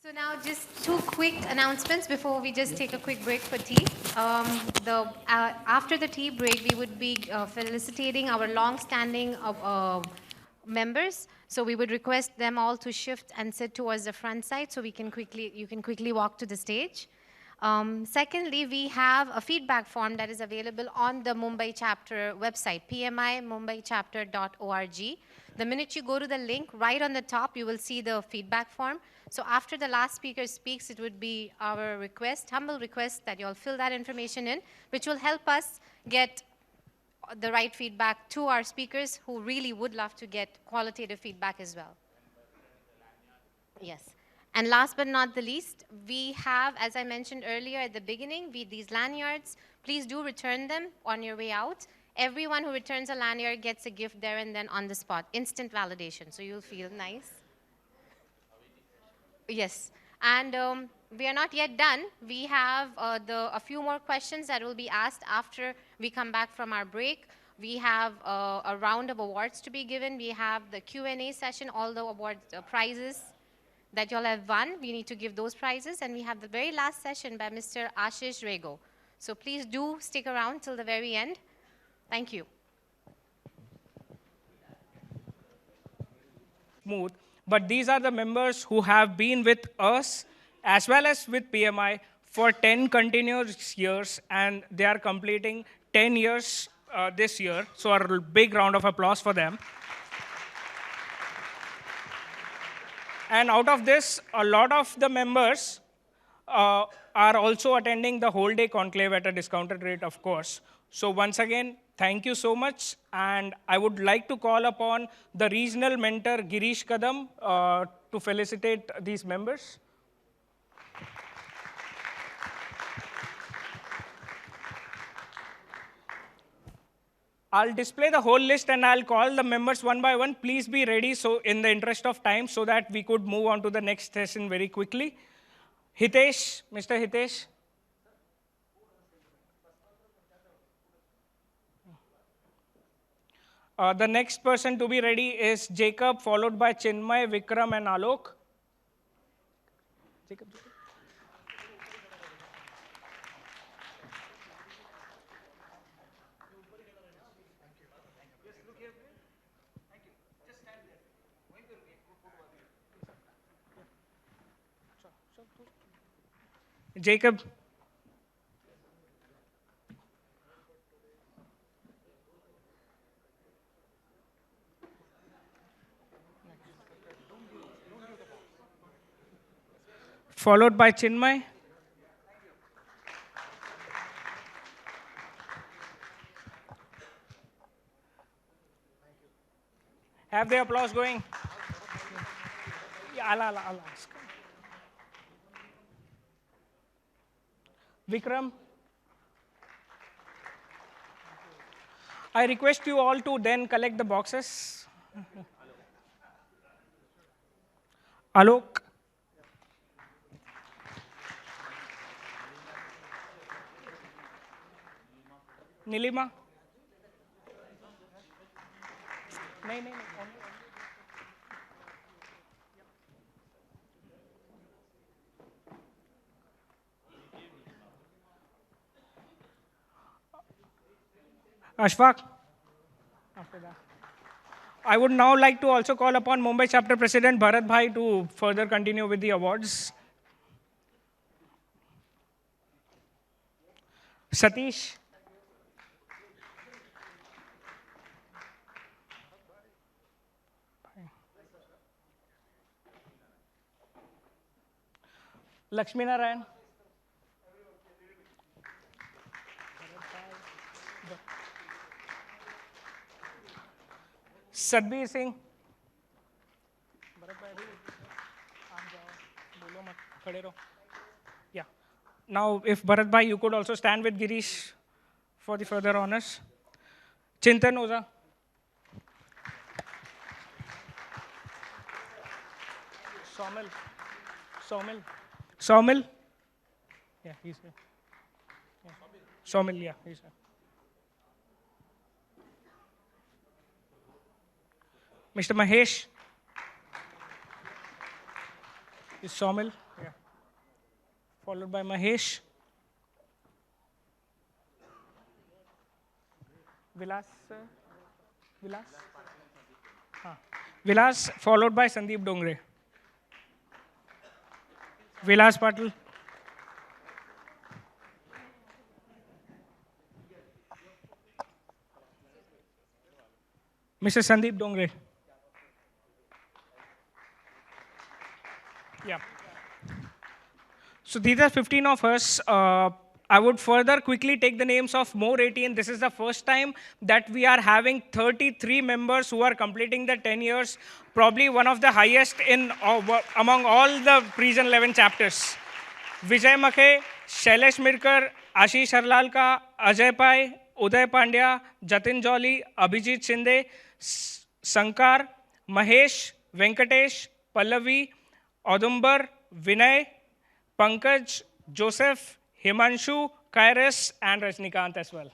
So now just two quick announcements before we just take a quick break for tea. After the tea break, we would be felicitating our long-standing members. So we would request them all to shift and sit towards the front side so you can quickly walk to the stage. Secondly, we have a feedback form that is available on the Mumbai chapter website, pmimumbaichapter.org. The minute you go to the link, right on the top, you will see the feedback form. So after the last speaker speaks, it would be our request, humble request, that you all fill that information in, which will help us get the right feedback to our speakers who really would love to get qualitative feedback as well. Yes. And last but not the least, we have, as I mentioned earlier at the beginning, these lanyards. Please do return them on your way out. Everyone who returns a lanyard gets a gift there and then on the spot. Instant validation, so you'll feel nice. Yes. And we are not yet done. We have a few more questions that will be asked after we come back from our break. We have a round of awards to be given. We have the Q&A session, all the award prizes that you all have won. We need to give those prizes. And we have the very last session by Mr. Aashish Rego. So please do stick around till the very end. Thank you. Smooth, but these are the members who have been with us as well as with PMI for 10 continuous years, and they are completing 10 years this year. So a big round of applause for them. And out of this, a lot of the members are also attending the whole day conclave at a discounted rate, of course. So once again, thank you so much. And I would like to call upon the regional mentor, Girish Kadam, to felicitate these members. I'll display the whole list and I'll call the members one by one. Please be ready so in the interest of time so that we could move on to the next session very quickly. Hitesh, Mr. Hitesh. The next person to be ready is Jacob, followed by Chinmay, Vikram, and Alok. Jacob. Jacob. Followed by Chinmay. Have the applause going? Yeah, I'll ask. Vikram. I request you all to then collect the boxes. Alok. Nilima. नहीं Ashfaq. After that. I would now like to also call upon Mumbai chapter president Bharat Bhai to further continue with the awards. Satish. Lakshmi Narayan. Sadbir Singh. Yeah. Now, if Bharat Bhai, you could also stand with Girish for the further honors. Chintan Oza. Saumil. Yeah, he's here. Yeah. Saumil, yeah, he's here. Mr. Mahesh. Is Saumil? Yeah. followed by Mahesh. Vilas, sir? Vilas? Vilas, followed by Sandeep Dongre. Vilas Patil. Mr. Sandeep Dongre. Yeah. So these are 15 of us. I would further quickly take the names of more 18. This is the first time that we are having 33 members who are completing the 10 years, probably one of the highest in among all the Region 11 chapters. Vijay Makhe, Shailesh Mirkar, Aashish Harlalka, Ajay Pai, Uday Pandya, Jatin Jolly, Abhijit Shinde, Sankar, Mahesh, Venkatesh, Pallavi, Audumbar, Vinay, Pankaj, Joseph, Himanshu, Kairos, and Rajnikant as well.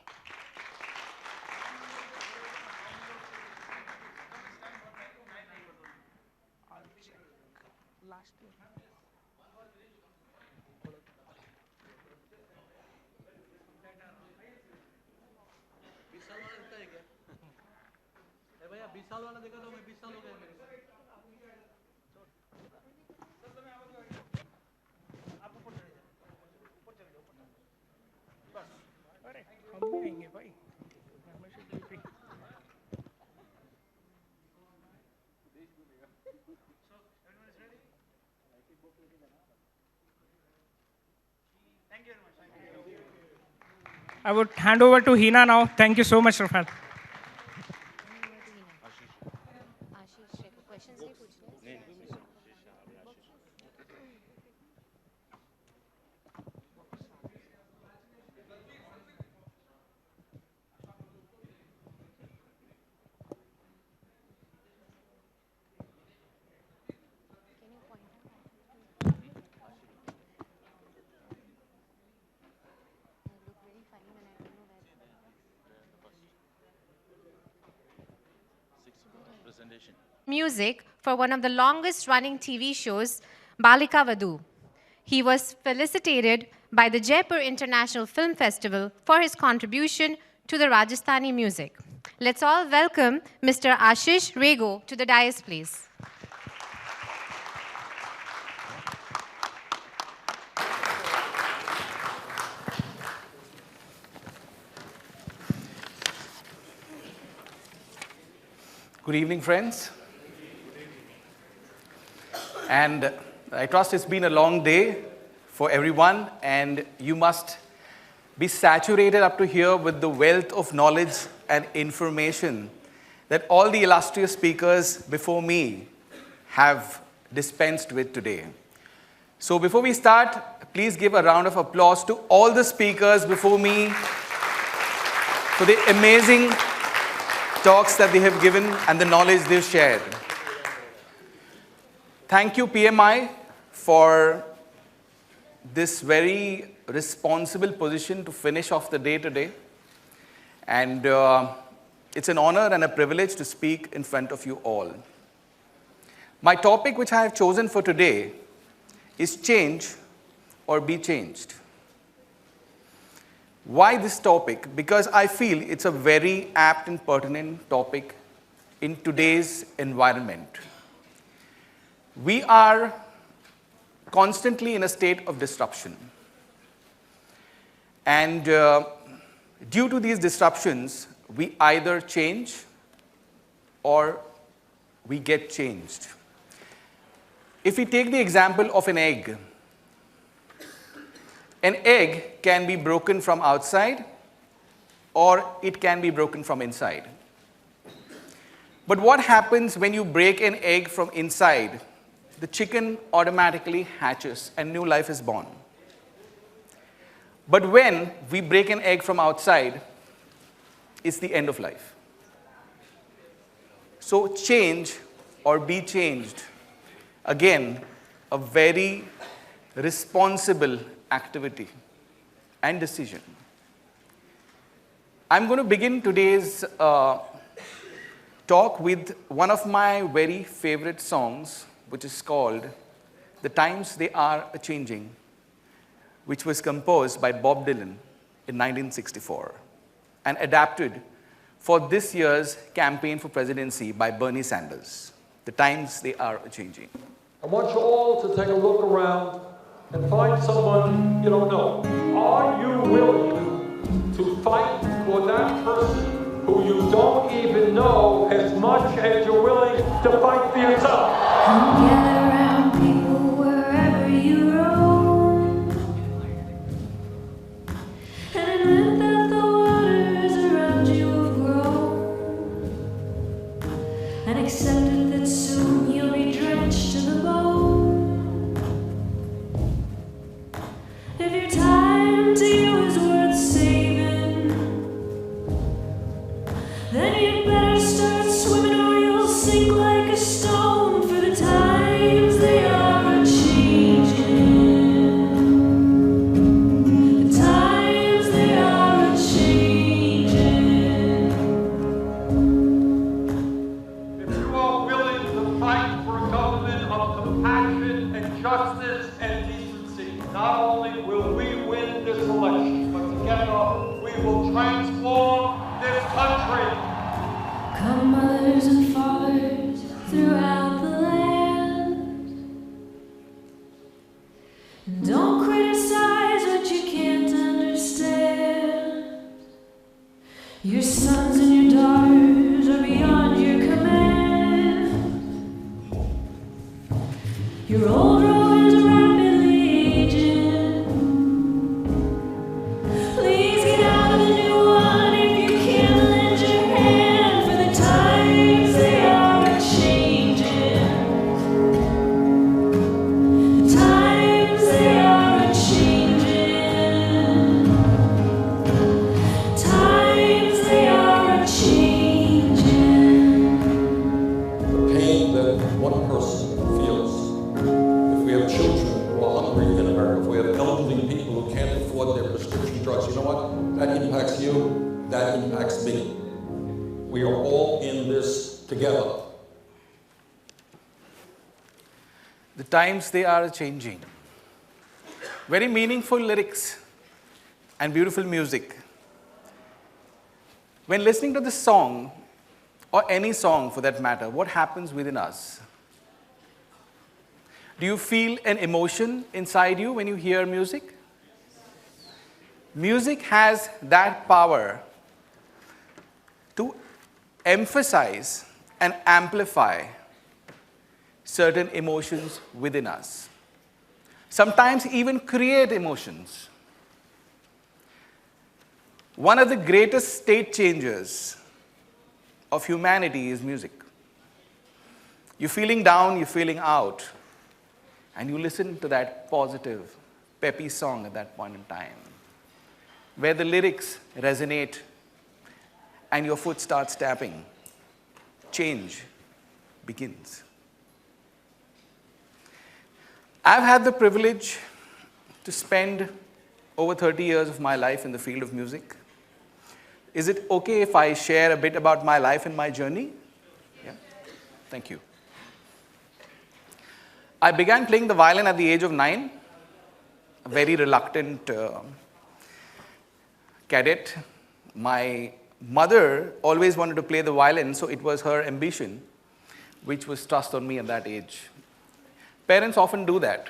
I would hand over to Hina now. Thank you so much, Raphael. Aashish Rego, questions नहीं पूछने? Music for one of the longest running TV shows, Balika Vadhu. He was felicitated by the Jaipur International Film Festival for his contribution to the Rajasthani music. Let's all welcome Mr. Aashish Rego to the dais, please. Good evening, friends. And I trust it's been a long day for everyone, and you must be saturated up to here with the wealth of knowledge and information that all the illustrious speakers before me have dispensed with today. So before we start, please give a round of applause to all the speakers before me for the amazing talks that they have given and the knowledge they've shared. Thank you, PMI, for this very responsible position to finish off the day today. And it's an honor and a privilege to speak in front of you all. My topic, which I have chosen for today, is change or be changed. Why this topic? Because I feel it's a very apt and pertinent topic in today's environment. We are constantly in a state of disruption. And due to these disruptions, we either change or we get changed. If we take the example of an egg can be broken from outside or it can be broken from inside. But what happens when you break an egg from inside? The chicken automatically hatches and new life is born. But when we break an egg from outside, it's the end of life. So change or be changed, again, a very responsible activity and decision. I'm going to begin today's talk with one of my very favorite songs, which is called "The Times They Are A-Changing" which was composed by Bob Dylan in 1964 and adapted for this year's campaign for presidency by Bernie Sanders. The times, they are changing. I want you all to take a look around and find someone you don't know. Are you willing to fight for that person who you don't even know as much as you're willing to fight for yourself? Come gather around people wherever you roam, and admit that the waters around you have grown, and accept it that soon you'll be drenched to the bone. If your time to you is worth saving, then you better start swimming or you'll sink like a stone, for the times they are a-changing. The times they are a-changing. If you are willing to fight for a government of compassion and justice and decency, not only will we win this election, but together we will transform this country. Come mothers and fathers throughout the land, and don't criticize what you can't understand. Your sons and your daughters are beyond your command. Your old road is rapidly aging. Please get out of the new one if you can lend your hand, for the times they are a-changing. The times they are a-changing. Times they are a-changing. The pain that one person feels. If we have children who are hungry in America, if we have elderly people who can't afford their prescription drugs, you know what? That impacts you, that impacts me. We are all in this together. The times, they are changing. Very meaningful lyrics and beautiful music. When listening to this song, or any song for that matter, what happens within us? Do you feel an emotion inside you when you hear music? Music has that power to emphasize and amplify certain emotions within us. Sometimes even create emotions. One of the greatest state changers of humanity is music. You're feeling down, you're feeling out, and you listen to that positive, peppy song at that point in time, where the lyrics resonate and your foot starts tapping. Change begins. I've had the privilege to spend over 30 years of my life in the field of music. Is it okay if I share a bit about my life and my journey? Yeah? Thank you. I began playing the violin at the age of 9, a very reluctant cadet. My mother always wanted to play the violin, so it was her ambition, which was thrust on me at that age. Parents often do that.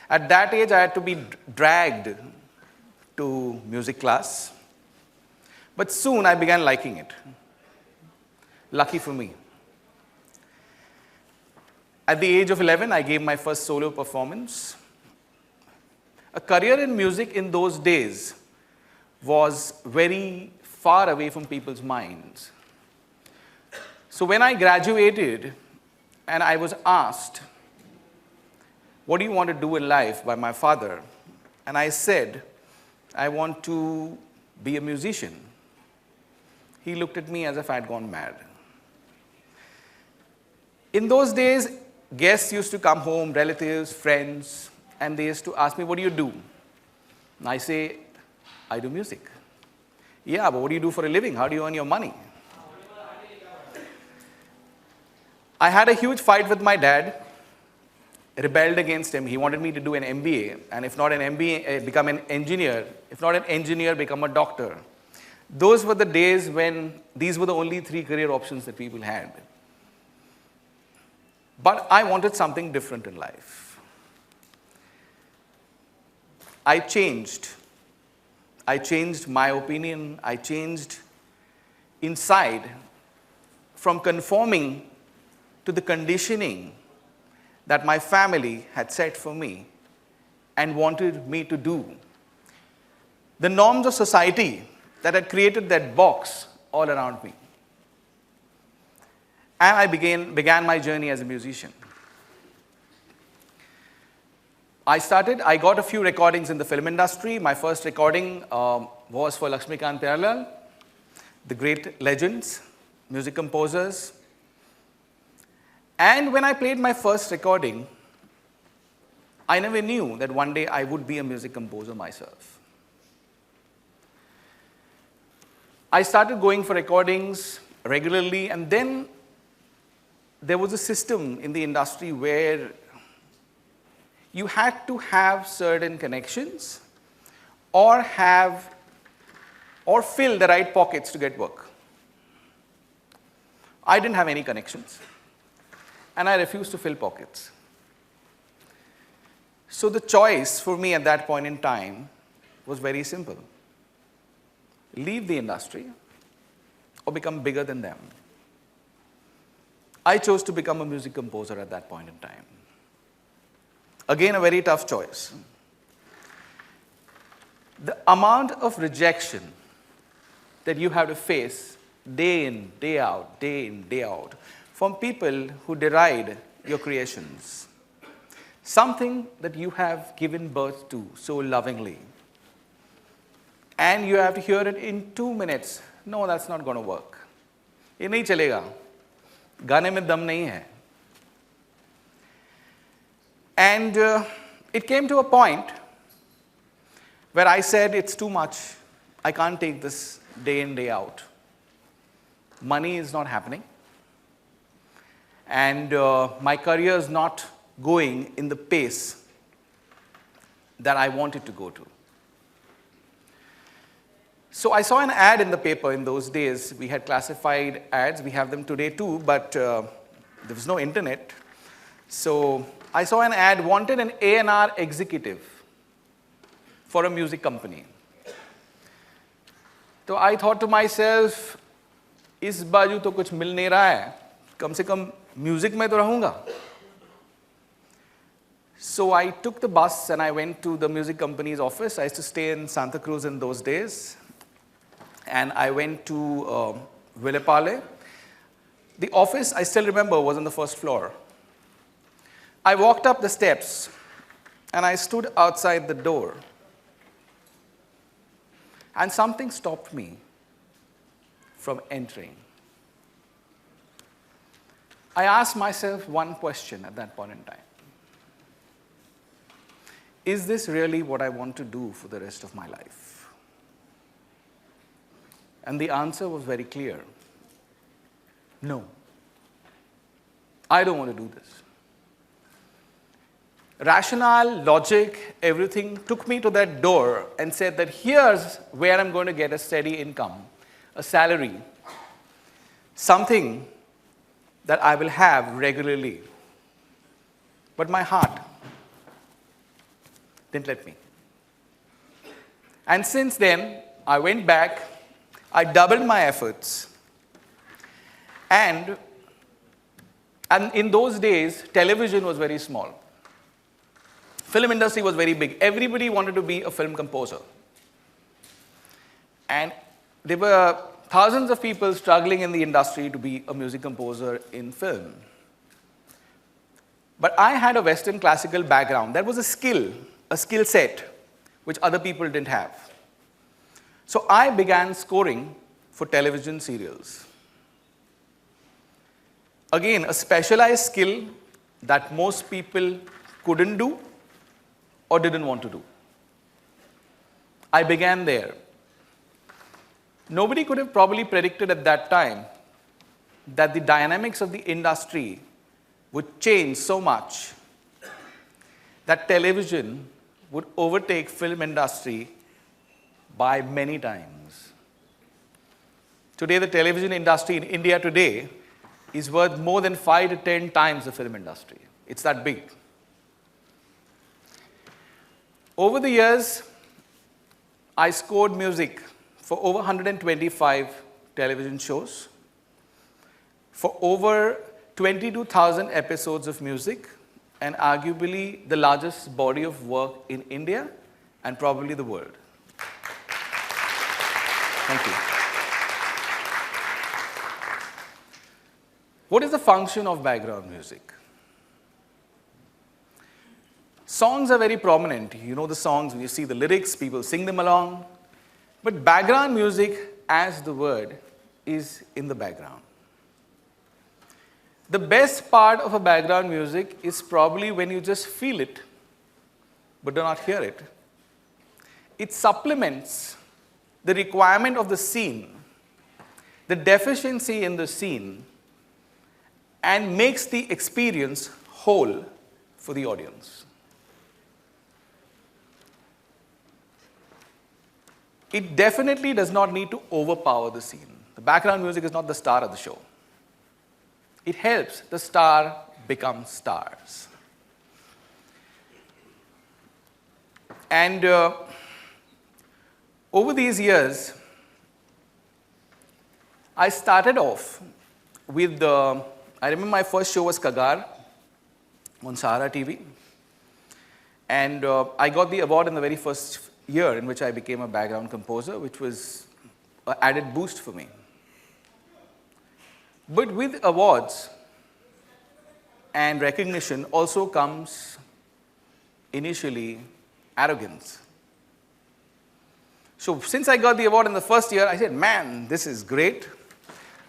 At that age, I had to be dragged to music class. But soon I began liking it. Lucky for me. At the age of 11, I gave my first solo performance. A career in music in those days was very far away from people's minds. So when I graduated and I was asked, what do you want to do in life, by my father? And I said, I want to be a musician. He looked at me as if I had gone mad. In those days, guests used to come home, relatives, friends, and they used to ask me, what do you do? And I say, I do music. Yeah, but what do you do for a living? How do you earn your money? I had a huge fight with my dad. rebelled against him. He wanted me to do an MBA, and if not an MBA, become an engineer. If not an engineer, become a doctor. Those were the days when these were the only 3 career options that people had. But I wanted something different in life. I changed. I changed my opinion. I changed inside from conforming to the conditioning that my family had set for me and wanted me to do. The norms of society that had created that box all around me. And I began my journey as a musician. I got a few recordings in the film industry. My first recording was for Lakshmikant Pyarelal, the great legends, music composers. And when I played my first recording, I never knew that one day I would be a music composer myself. I started going for recordings regularly, and then there was a system in the industry where you had to have certain connections or fill the right pockets to get work. I didn't have any connections, and I refused to fill pockets. So the choice for me at that point in time was very simple. Leave the industry or become bigger than them. I chose to become a music composer at that point in time. Again, a very tough choice. The amount of rejection that you have to face day in, day out, from people who deride your creations, something that you have given birth to so lovingly, and you have to hear it in 2 minutes. No, that's not going to work. ये नहीं चलेगा. गाने में दम नहीं है. And it came to a point where I said, it's too much. I can't take this day in, day out. Money is not happening. And my career is not going in the pace that I wanted to go to. So I saw an ad in the paper in those days. We had classified ads. We have them today too, but there was no internet. So I saw an ad, wanted an A&R executive for a music company. So I thought to myself, इस बाजू तो कुछ मिल नहीं रहा है, कम से कम music में तो रहूंगा. So I took the bus and I went to the music company's office. I used to stay in Santa Cruz in those days. And I went to Villepale. The office, I still remember, was on the first floor. I walked up the steps and I stood outside the door. And something stopped me from entering. I asked myself one question at that point in time. Is this really what I want to do for the rest of my life? And the answer was very clear. No. I don't want to do this. Rationale, logic, everything took me to that door and said that here's where I'm going to get a steady income, a salary, something that I will have regularly. But my heart didn't let me. And since then, I went back, I doubled my efforts, and in those days, television was very small. Film industry was very big. Everybody wanted to be a film composer. And there were thousands of people struggling in the industry to be a music composer in film. But I had a Western classical background. That was a skill set, which other people didn't have. So I began scoring for television serials. Again, a specialized skill that most people couldn't do or didn't want to do. I began there. Nobody could have probably predicted at that time that the dynamics of the industry would change so much that television would overtake film industry by many times. Today, the television industry in India today is worth more than 5 to 10 times the film industry. It's that big. Over the years, I scored music for over 125 television shows, for over 22,000 episodes of music, and arguably the largest body of work in India and probably the world. Thank you. What is the function of background music? Songs are very prominent. You know the songs, when you see the lyrics, people sing them along. But background music, as the word, is in the background. The best part of a background music is probably when you just feel it, but do not hear it. It supplements the requirement of the scene, the deficiency in the scene, and makes the experience whole for the audience. It definitely does not need to overpower the scene. The background music is not the star of the show. It helps the star become stars. And over these years, I started off with I remember my first show was Kagar on Sahara TV. And I got the award in the very first year in which I became a background composer, which was an added boost for me. But with awards and recognition also comes initially arrogance. So since I got the award in the first year, I said, man, this is great.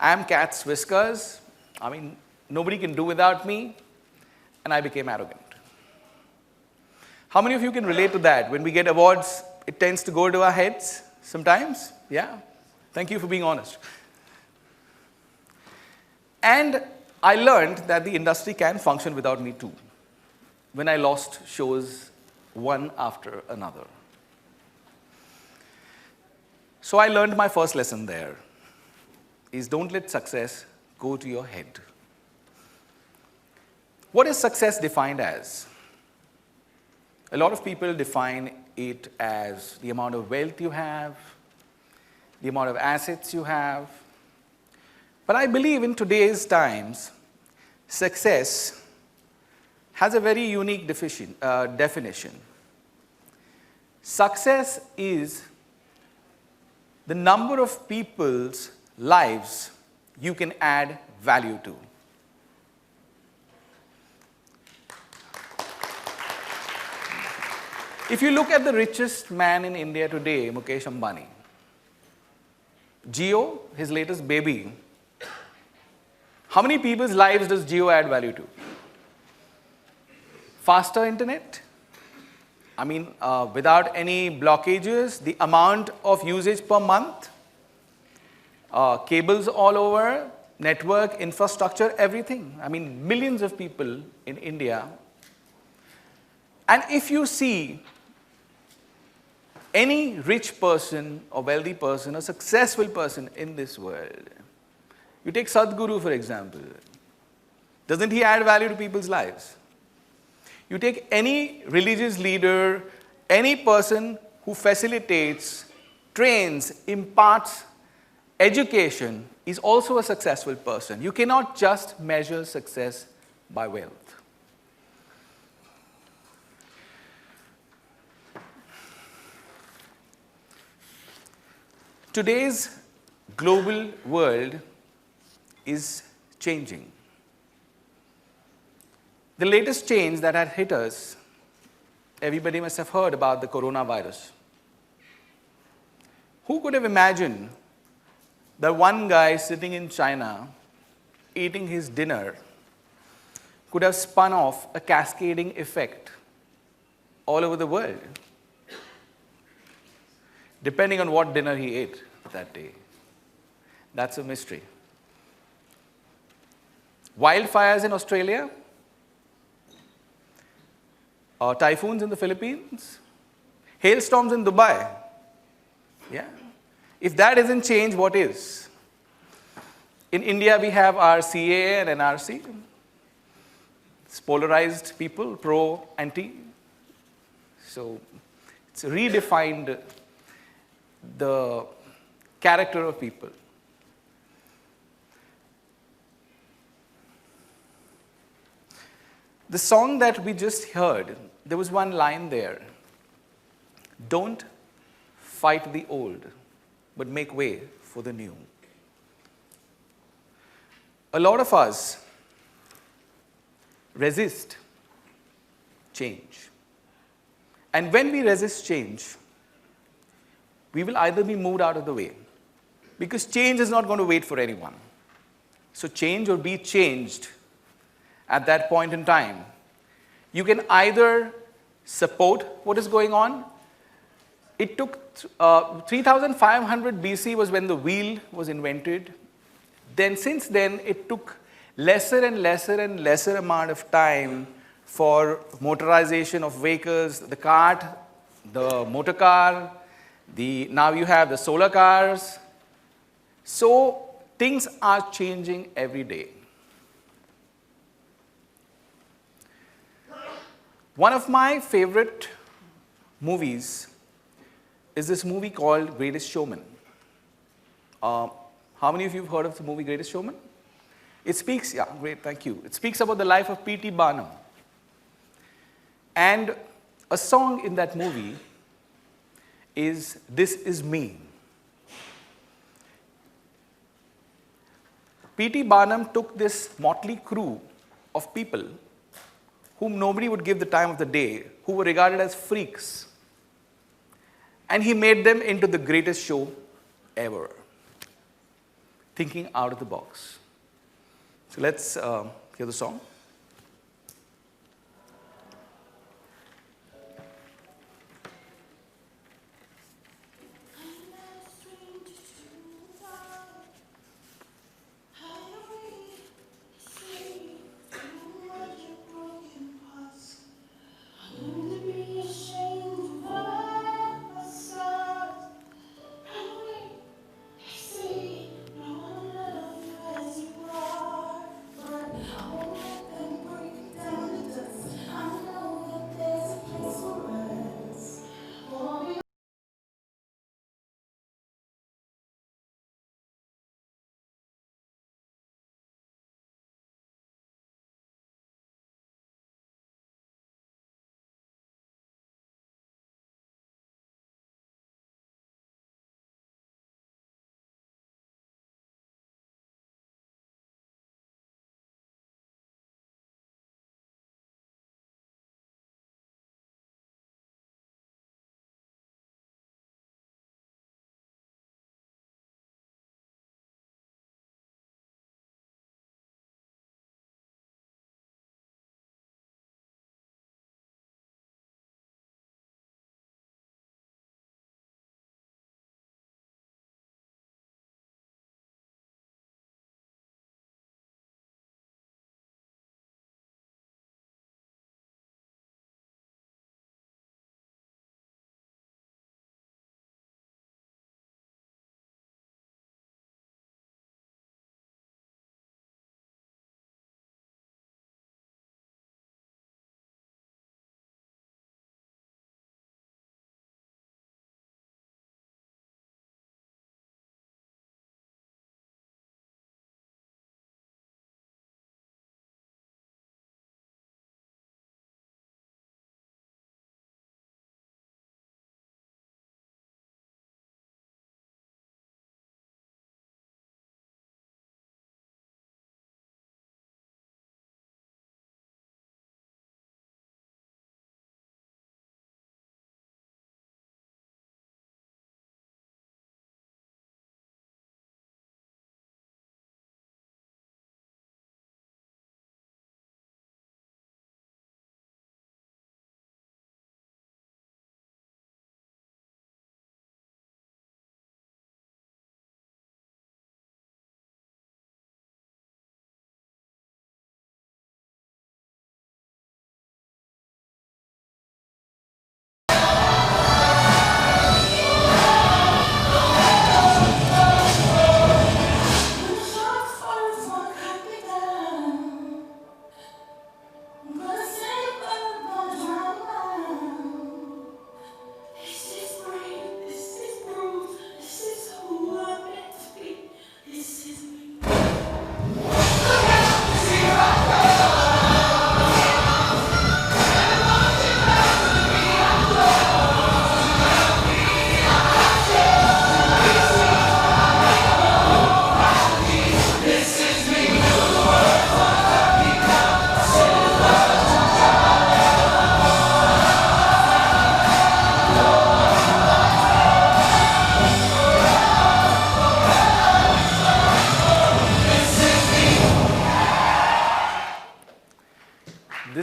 I am cat's whiskers. I mean, nobody can do without me. And I became arrogant. How many of you can relate to that? When we get awards, it tends to go to our heads sometimes. Yeah? Thank you for being honest. And I learned that the industry can function without me too, when I lost shows one after another. So I learned my first lesson there, is don't let success go to your head. What is success defined as? A lot of people define it as the amount of wealth you have, the amount of assets you have. But I believe in today's times, success has a very unique definition. Success is the number of people's lives you can add value to. If you look at the richest man in India today, Mukesh Ambani, Jio, his latest baby, how many people's lives does Jio add value to? Faster internet? I mean, without any blockages, the amount of usage per month, cables all over, network, infrastructure, everything. I mean, millions of people in India. And if you see any rich person or wealthy person or successful person in this world, you take Sadhguru, for example. Doesn't he add value to people's lives? You take any religious leader, any person who facilitates, trains, imparts education is also a successful person. You cannot just measure success by wealth. Today's global world is changing. The latest change that had hit us, everybody must have heard about the coronavirus. Who could have imagined that one guy sitting in China eating his dinner could have spun off a cascading effect all over the world, depending on what dinner he ate that day? That's a mystery. Wildfires in Australia. typhoons in the Philippines, hailstorms in Dubai. Yeah. If that isn't change, what is? In India, we have our CAA and NRC. It's polarized people, pro, anti. So it's redefined the character of people. The song that we just heard, there was one line there. Don't fight the old, but make way for the new. A lot of us resist change. And when we resist change, we will either be moved out of the way, because change is not going to wait for anyone. So change or be changed at that point in time. You can either support what is going on. It took 3500 BC was when the wheel was invented. Then since then, it took lesser and lesser amount of time for motorization of vehicles, the cart, the motor car, now you have the solar cars. So things are changing every day. One of my favorite movies is this movie called Greatest Showman. How many of you have heard of the movie Greatest Showman? It speaks, yeah, great, thank you. It speaks about the life of P.T. Barnum. And a song in that movie is This Is Me. P.T. Barnum took this motley crew of people whom nobody would give the time of the day, who were regarded as freaks. And he made them into the greatest show ever, thinking out of the box. So let's hear the song.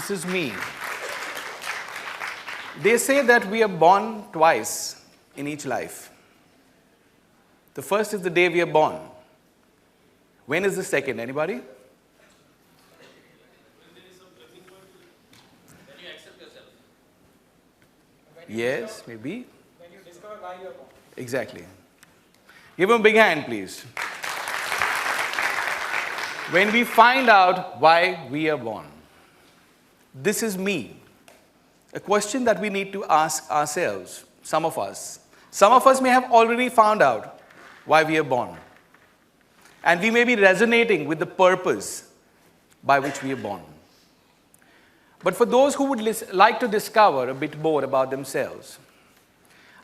This is me. They say that we are born twice in each life. The first is the day we are born. When is the second? Anybody? Yes, maybe. When you discover why you are born. Exactly. Give him a big hand, please. When we find out why we are born. This is me. A question that we need to ask ourselves, some of us. Some of us may have already found out why we are born. And we may be resonating with the purpose by which we are born. But for those who would like to discover a bit more about themselves,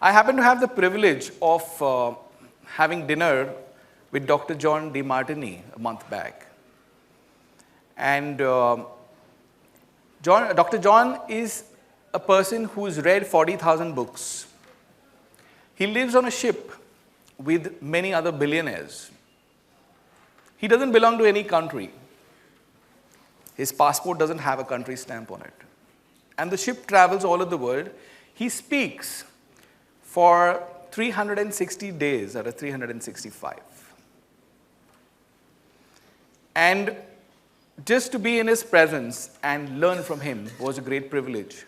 I happen to have the privilege of having dinner with Dr. John DeMartini a month back. And Dr. John is a person who's read 40,000 books. He lives on a ship with many other billionaires. He doesn't belong to any country. His passport doesn't have a country stamp on it. And the ship travels all over the world. He speaks for 360 days out of 365. And just to be in his presence and learn from him was a great privilege.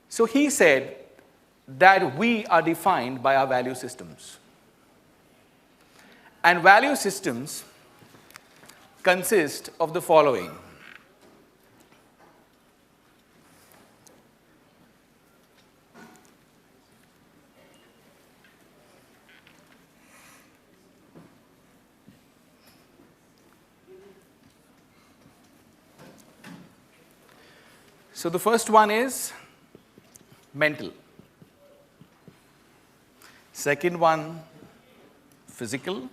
So he said that we are defined by our value systems. And value systems consist of the following. So the first one is mental. Second one, physical.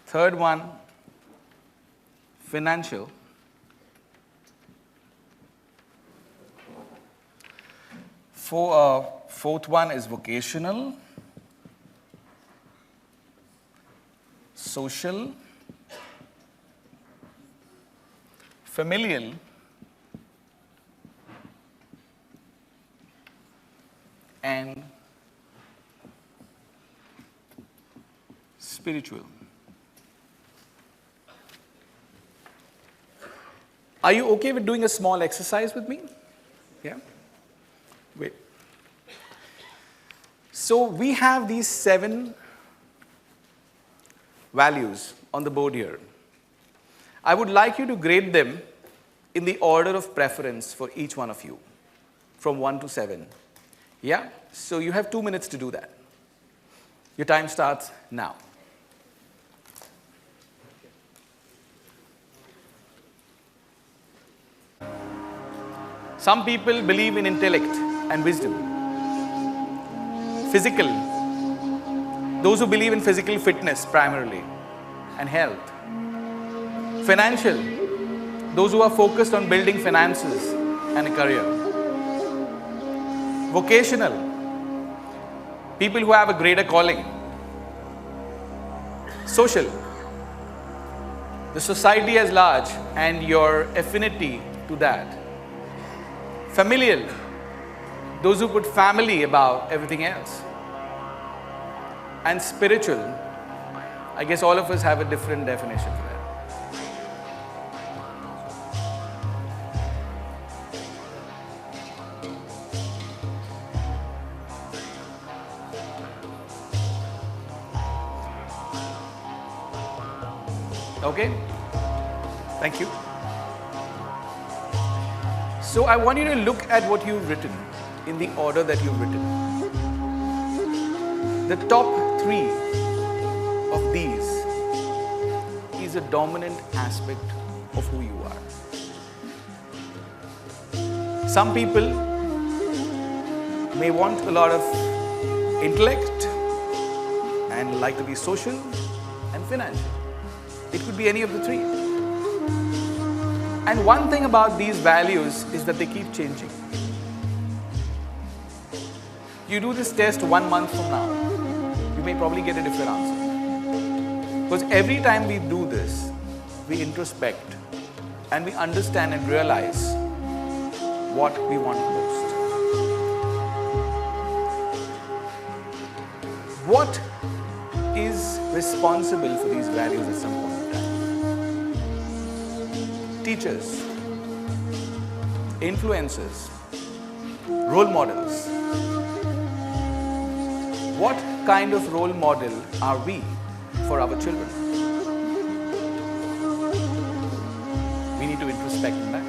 Third one, financial. Fourth one is vocational, social, familial, and spiritual. Are you okay with doing a small exercise with me? Yeah? Wait. So we have these 7 values on the board here. I would like you to grade them in the order of preference for each one of you, from 1 to 7. Yeah? So you have 2 minutes to do that. Your time starts now. Some people believe in intellect and wisdom. Physical, those who believe in physical fitness primarily and health. Financial, those who are focused on building finances and a career. Vocational, people who have a greater calling. Social, the society as large and your affinity to that. Familial, those who put family above everything else. And spiritual, I guess all of us have a different definition for that. Okay? Thank you. So I want you to look at what you've written in the order that you've written. The top 3 of these is a dominant aspect of who you are. Some people may want a lot of intellect and like to be social and financial. It could be any of the 3. And one thing about these values is that they keep changing. You do this test 1 month from now, you may probably get a different answer. Because every time we do this, we introspect and we understand and realize what we want most. What is responsible for these values at some point in time? Teachers, influencers, role models. What kind of role model are we for our children? We need to introspect in that.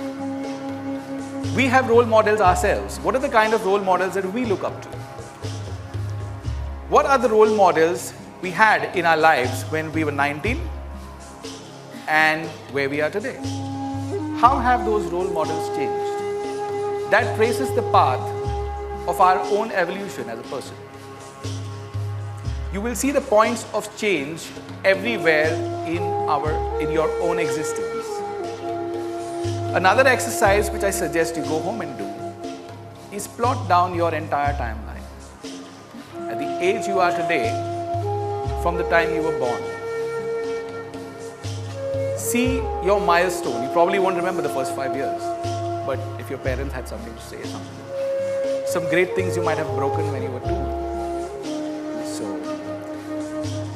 We have role models ourselves. What are the kind of role models that we look up to? What are the role models we had in our lives when we were 19 and where we are today? How have those role models changed? That traces the path of our own evolution as a person. You will see the points of change everywhere in your own existence. Another exercise which I suggest you go home and do is plot down your entire timeline. At the age you are today, from the time you were born. See your milestone. You probably won't remember the first 5 years, but if your parents had something to say, some great things you might have broken when you were 2.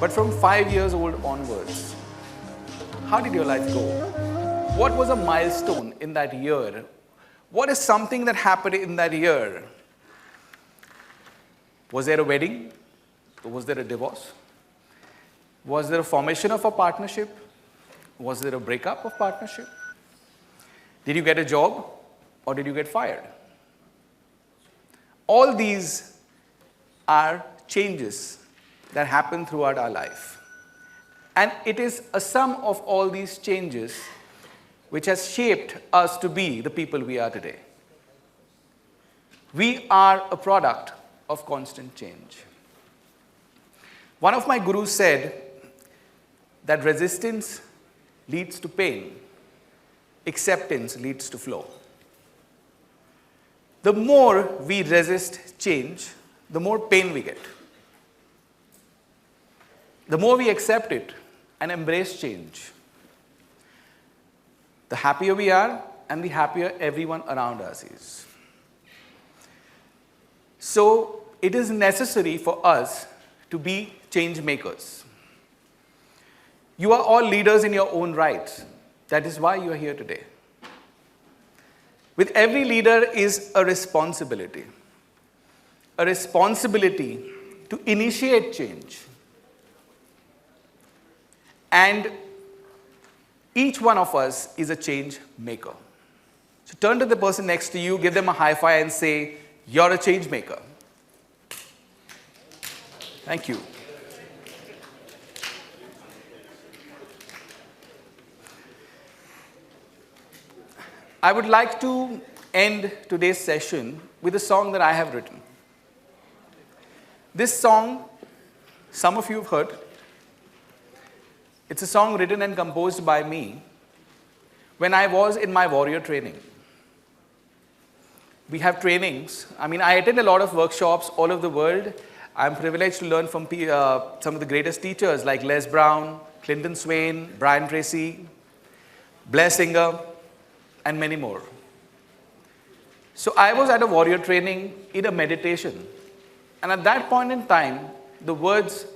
But from 5 years old onwards, how did your life go? What was a milestone in that year? What is something that happened in that year? Was there a wedding? Or was there a divorce? Was there a formation of a partnership? Was there a breakup of partnership? Did you get a job or did you get fired? All these are changes that happen throughout our life. And it is a sum of all these changes which has shaped us to be the people we are today. We are a product of constant change. One of my gurus said that resistance leads to pain, acceptance leads to flow. The more we resist change, the more pain we get. The more we accept it and embrace change, the happier we are and the happier everyone around us is. So it is necessary for us to be change makers. You are all leaders in your own right. That is why you are here today. With every leader is a responsibility to initiate change. And each one of us is a change maker. So turn to the person next to you, give them a high five and say, "You're a change maker." Thank you. I would like to end today's session with a song that I have written. This song, some of you have heard. It's a song written and composed by me when I was in my warrior training. We have trainings. I attend a lot of workshops all over the world. I'm privileged to learn from some of the greatest teachers like Les Brown, Clinton Swain, Brian Tracy, Blair Singer, and many more. So I was at a warrior training in a meditation. And at that point in time, the words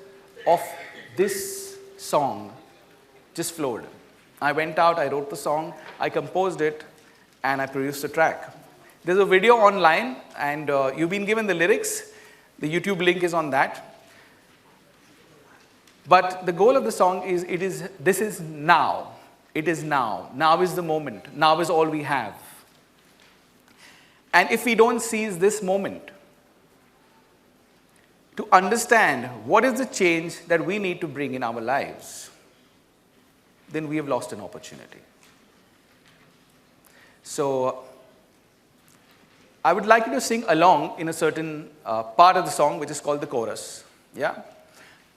of this song just flowed. I went out, I wrote the song, I composed it, and I produced a track. There's a video online, and you've been given the lyrics. The YouTube link is on that. But the goal of the song is, this is now. It is now. Now is the moment. Now is all we have. And if we don't seize this moment to understand what is the change that we need to bring in our lives, then we have lost an opportunity. So I would like you to sing along in a certain part of the song, which is called the chorus. Yeah?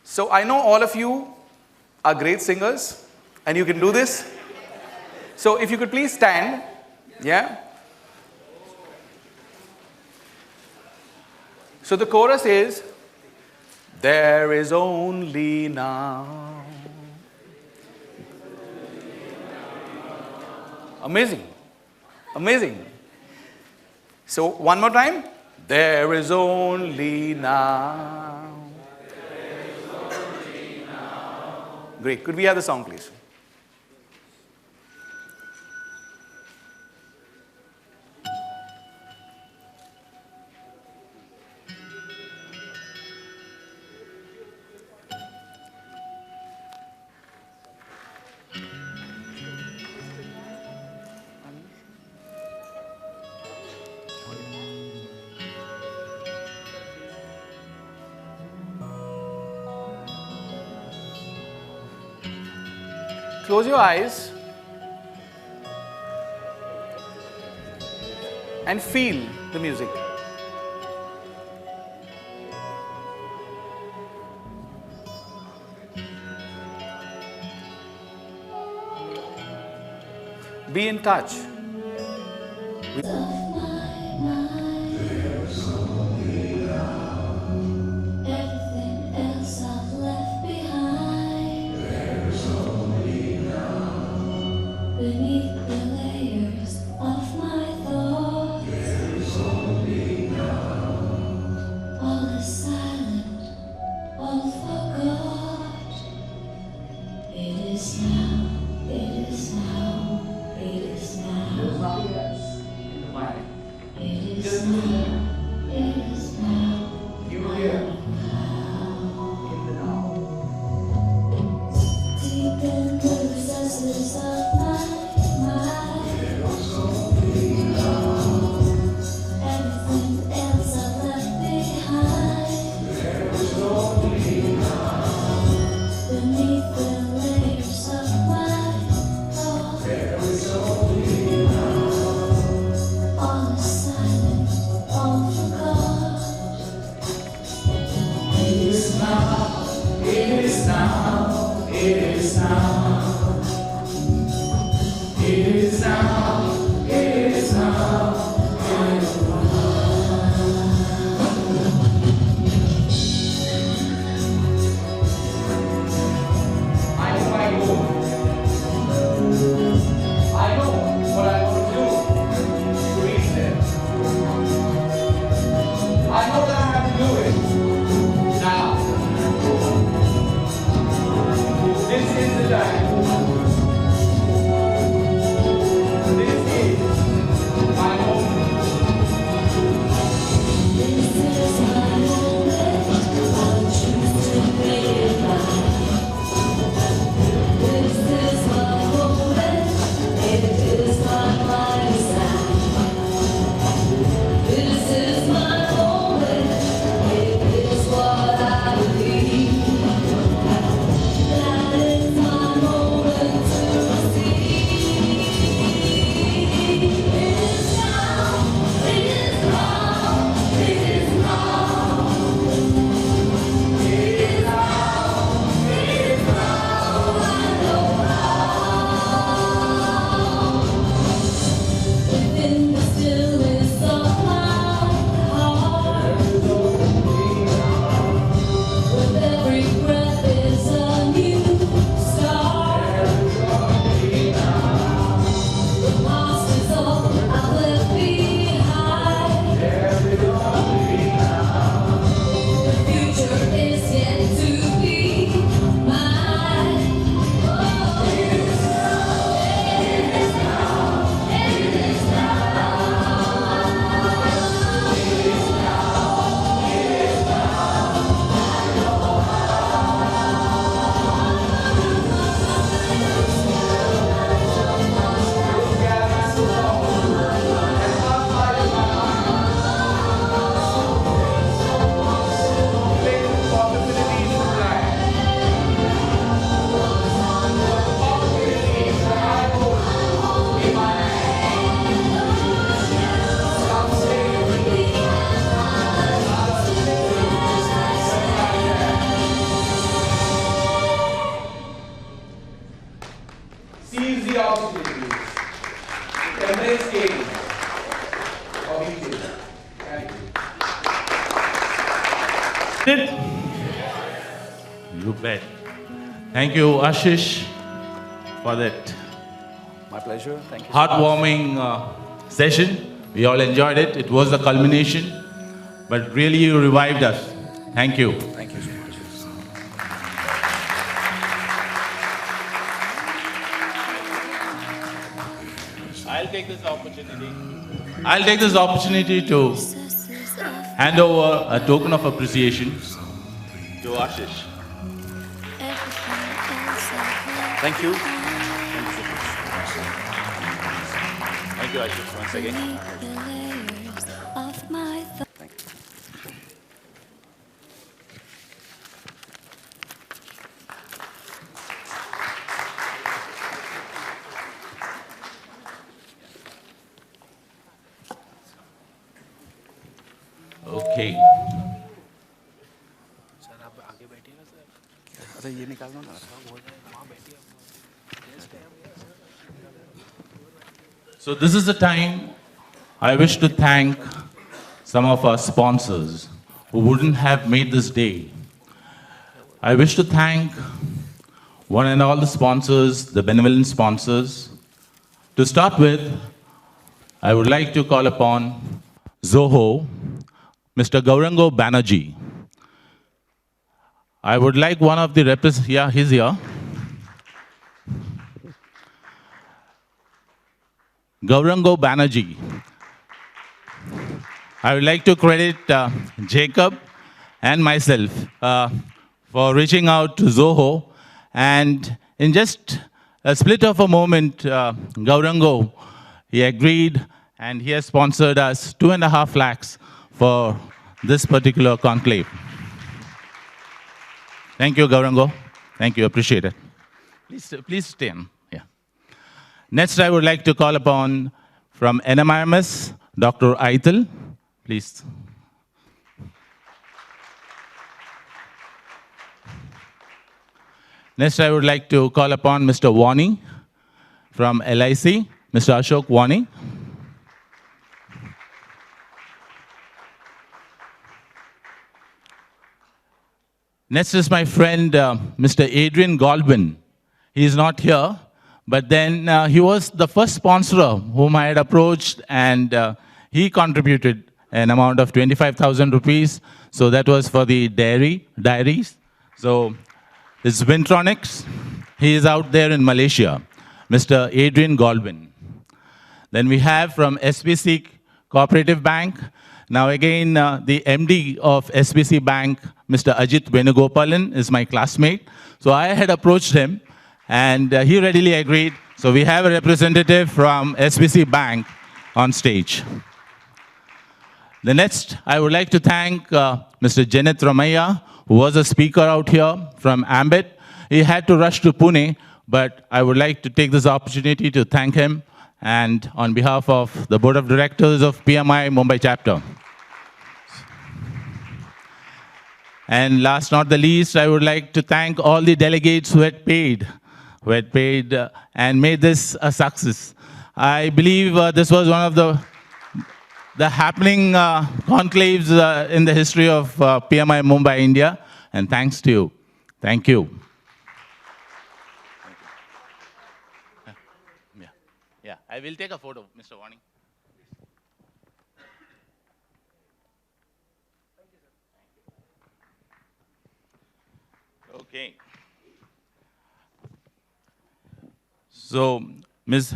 So I know all of you are great singers, and you can do this. So if you could please stand. Yeah? So the chorus is, there is only now. Amazing. Amazing. So, one more time. There is only now. Great. Could we have the song, please? Close your eyes and feel the music. Be in touch. Everything else I've left behind. Beneath the layers of my thoughts, all is silent, all forgot. It is now, it is now, it is now. There's nothing else in the mind. It is now, it is now. You here, in the now. Deep in the recesses of my mind. Everything else I've left behind. Beneath the layers of my thoughts, all is silent, all forgot. It is now, it is now, it is now. It is now, it is now, I know what I want to do to reach there. I know that I have to do it now. This is the time. This is my moment. This is my moment. I'll choose to make it mine. This is my moment. It is my design. This is my moment. It is what I believe. That is my moment to receive. It is now. It is now. It is now. It is now. It is now. I know how. Within the stillness of my heart, with every breath is a new start. The past is all I've left behind. The future is yet to be mine. Oh, it is now. It is Seize the opportunities. Embrace change. Or be changed. Thank you. It? You bet. Thank you, Aashish, for that My pleasure. Thank you. Heartwarming session. We all enjoyed it. It was the culmination, but really you revived us. Thank you. Thank you so much. I'll take this opportunity to hand over a token of appreciation to Aashish. Thank you. Thank you, Aashish, once again. Thank you. Okay. अच्छा ये निकालना ना So this is the time I wish to thank some of our sponsors who wouldn't have made this day. I wish to thank one and all the sponsors, the benevolent sponsors. To start with, I would like to call upon Zoho, Mr. Gaurango Banerjee. I would like one of the representatives, yeah, he's here. Gaurango Banerjee. I would like to credit Jacob and myself for reaching out to Zoho. And in just a split of a moment, Gaurango, he agreed and he has sponsored us 2.5 lakhs for this particular conclave. Thank you, Gaurango. Thank you, appreciate it. Please stay on. Yeah. Next, I would like to call upon from NMIMS, Dr. Aital, please. Next, I would like to call upon Mr. Wani from LIC, Mr. Ashok Wani. Next is my friend, Mr. Adrian Goldwyn. He is not here, but then he was the first sponsor whom I had approached, and he contributed an amount of 25,000 rupees. So that was for the diaries. So it's Wintronics. He is out there in Malaysia, Mr. Adrian Goldwyn. Then we have from SBC Cooperative Bank. Now again, the MD of SBC Bank, Mr. Ajit Venugopalan, is my classmate. So I had approached him, and he readily agreed. So we have a representative from SBC Bank on stage. The next, I would like to thank Mr. Janet Ramaya, who was a speaker out here from Ambit. He had to rush to Pune, but I would like to take this opportunity to thank him, and on behalf of the Board of Directors of PMI Mumbai Chapter. And last not the least, I would like to thank all the delegates who had paid and made this a success. I believe this was one of the happening conclaves in the history of PMI Mumbai, India, and thanks to you. Thank you. Yeah, I will take a photo, Mr. Warning. Okay. So, Ms.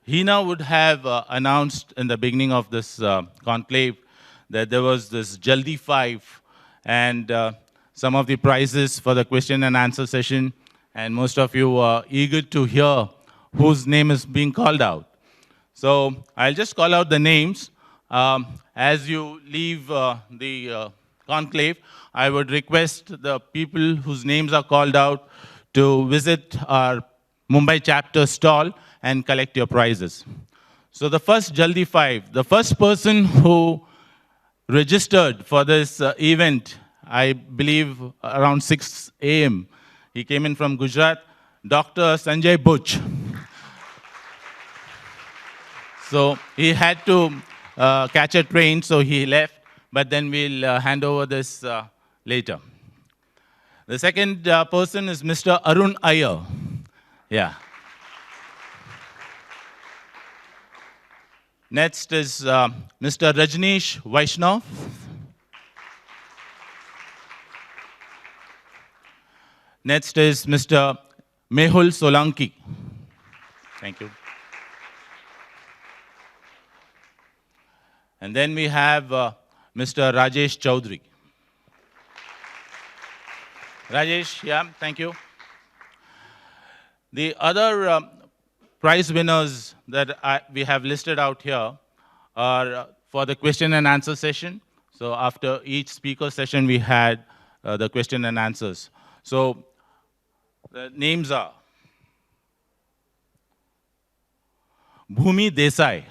Hina would have announced in the beginning of this conclave that there was this Jaldi 5 and some of the prizes for the question and answer session, and most of you are eager to hear whose name is being called out. So I'll just call out the names. As you leave the conclave, I would request the people whose names are called out to visit our Mumbai chapter stall and collect your prizes. So the first Jaldi 5, the first person who registered for this event, I believe around 6 a.m. He came in from Gujarat, Dr. Sanjay Butch. So he had to catch a train, so he left, but then we'll hand over this later. The second person is Mr. Arun Iyer. Yeah. Next is Mr. Rajneesh Vaishnav. Next is Mr. Mehul Solanki. Thank you. And then we have Mr. Rajesh Chaudhary. Rajesh, yeah, thank you. The other prize winners that we have listed out here are for the question and answer session. So after each speaker session, we had the question and answers. So the names are Bhumi Desai.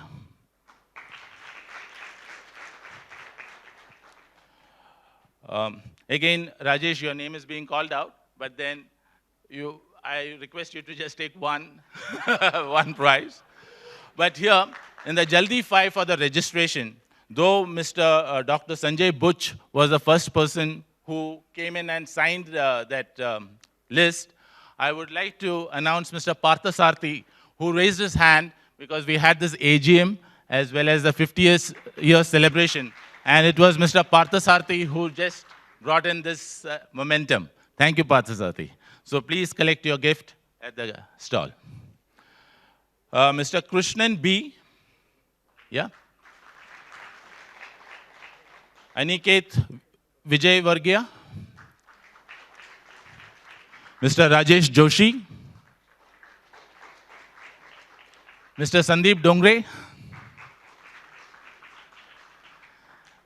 Again, Rajesh, your name is being called out, but then I request you to just take one, one prize. But here, in the Jaldi 5 for the registration, though Mr. Dr. Sanjay Butch was the first person who came in and signed that list, I would like to announce Mr. Parthasarthi, who raised his hand because we had this AGM as well as the 50th year celebration. And it was Mr. Parthasarthi who just brought in this momentum. Thank you, Parthasarthi. So please collect your gift at the stall. Mr. Krishnan B. Yeah. Aniket Vijay Vargia. Mr. Rajesh Joshi. Mr. Sandeep Dongre.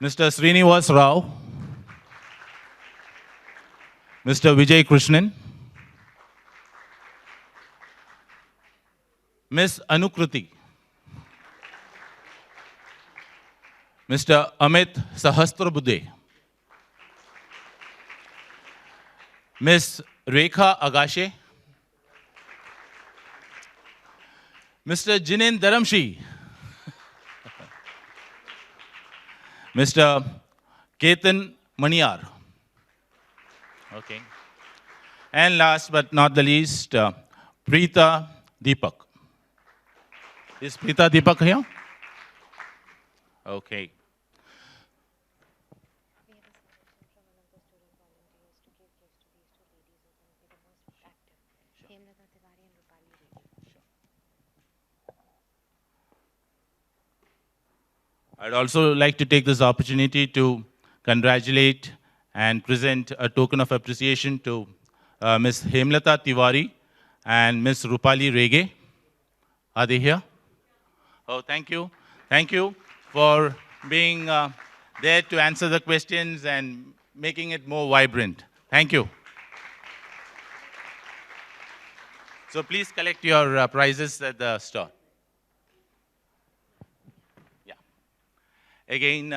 Mr. Srinivas Rao. Mr. Vijay Krishnan. Ms. Anukruti. Mr. Amit Sahasrabuddhe. Ms. Rekha Agashe. Mr. Jinin Dharamshi. Mr. Ketan Maniyar. Okay. And last but not the least, Preeta Deepak. Is Preeta Deepak here? Okay. I'd also like to take this opportunity to congratulate and present a token of appreciation to Ms. Hemlata Tiwari and Ms. Rupali Rege. Are they here? Oh, thank you. Thank you for being there to answer the questions and making it more vibrant. Thank you. So please collect your prizes at the store. Yeah. Again,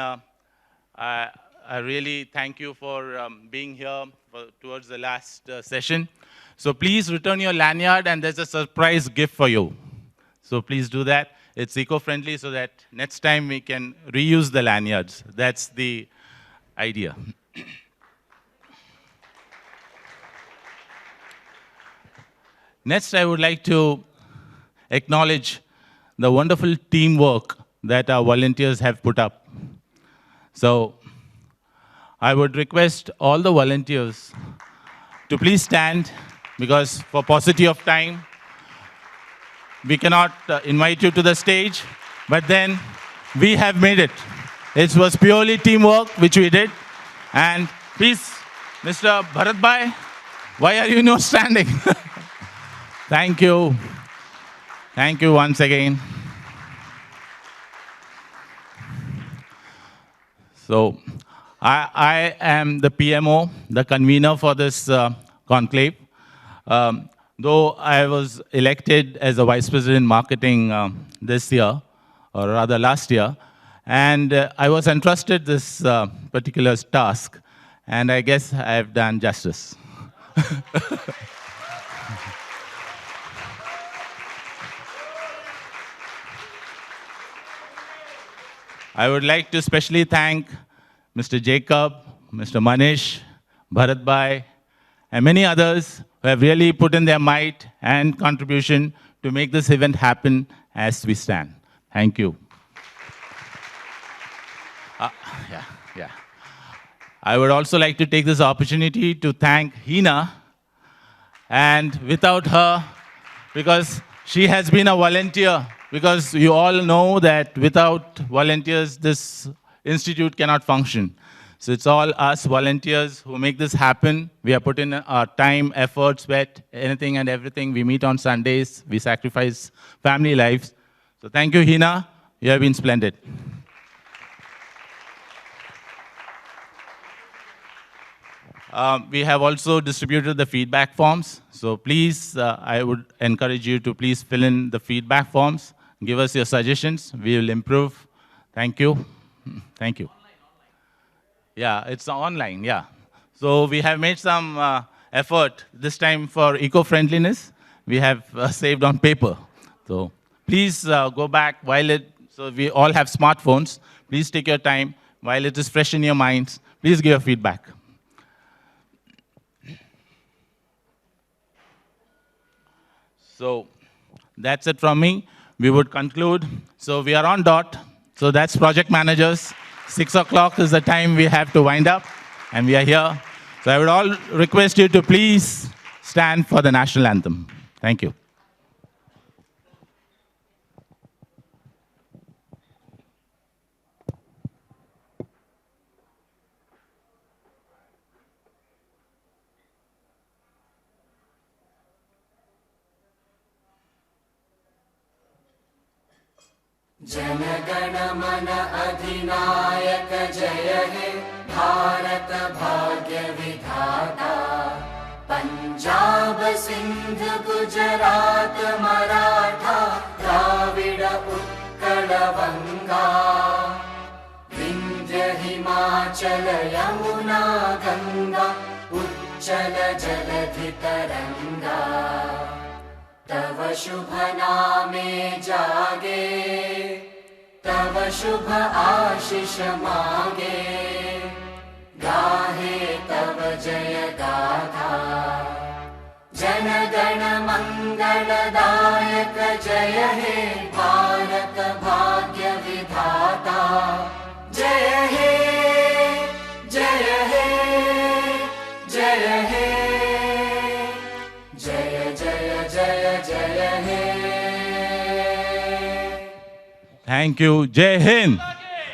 I really thank you for being here towards the last session. So please return your lanyard and there's a surprise gift for you. So please do that. It's eco-friendly so that next time we can reuse the lanyards. That's the idea. Next, I would like to acknowledge the wonderful teamwork that our volunteers have put up. So I would request all the volunteers to please stand because for paucity of time, we cannot invite you to the stage, but then we have made it. It was purely teamwork which we did. And please, Mr. Bharatbhai, why are you not standing? Thank you. Thank you once again. So I am the PMO, the convener for this conclave. Though I was elected as a Vice President Marketing this year, or rather last year, and I was entrusted this particular task, and I guess I have done justice. I would like to specially thank Mr. Jacob, Mr. Manish, Bharatbhai, and many others who have really put in their might and contribution to make this event happen as we stand. Thank you. Yeah. I would also like to take this opportunity to thank Hina. And without her, because she has been a volunteer, because you all know that without volunteers, this institute cannot function. So it's all us volunteers who make this happen. We have put in our time, effort, sweat, anything and everything. We meet on Sundays. We sacrifice family lives. So thank you, Hina. You have been splendid. We have also distributed the feedback forms. So please, I would encourage you to please fill in the feedback forms. Give us your suggestions. We will improve. Thank you. Thank you. Yeah, it's online, yeah. So we have made some effort this time for eco-friendliness. We have saved on paper. So please go back so we all have smartphones. Please take your time while it is fresh in your minds. Please give your feedback. So that's it from me. We would conclude. So we are on dot. So that's project managers. 6 o'clock is the time we have to wind up, and we are here. So I would all request you to please stand for the national anthem. Thank you. जनगण मन अधिनायक जय हे भारत भाग्य विधाता पंजाब सिंध गुजरात मराठा द्राविड़ उत्कल बंगा विंध्य हिमाचल यमुना गंगा उच्चल जलधि तरंगा तव शुभ नामे जागे तव शुभ आशीष मागे गाहे तव जय गाथा जन गण मंगलदायक जय हे भारत भाग्य विधाता जय हे जय हे जय हे जय जय जय जय हे Thank you. Jai Hind.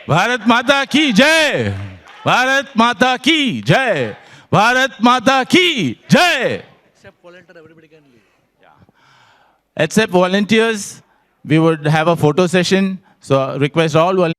Bharat Mata ki Jai. Bharat Mata ki Jai. Bharat Mata ki Jai. Except volunteer, everybody can leave. Yeah. Except volunteers, we would have a photo session. So request all volunteers.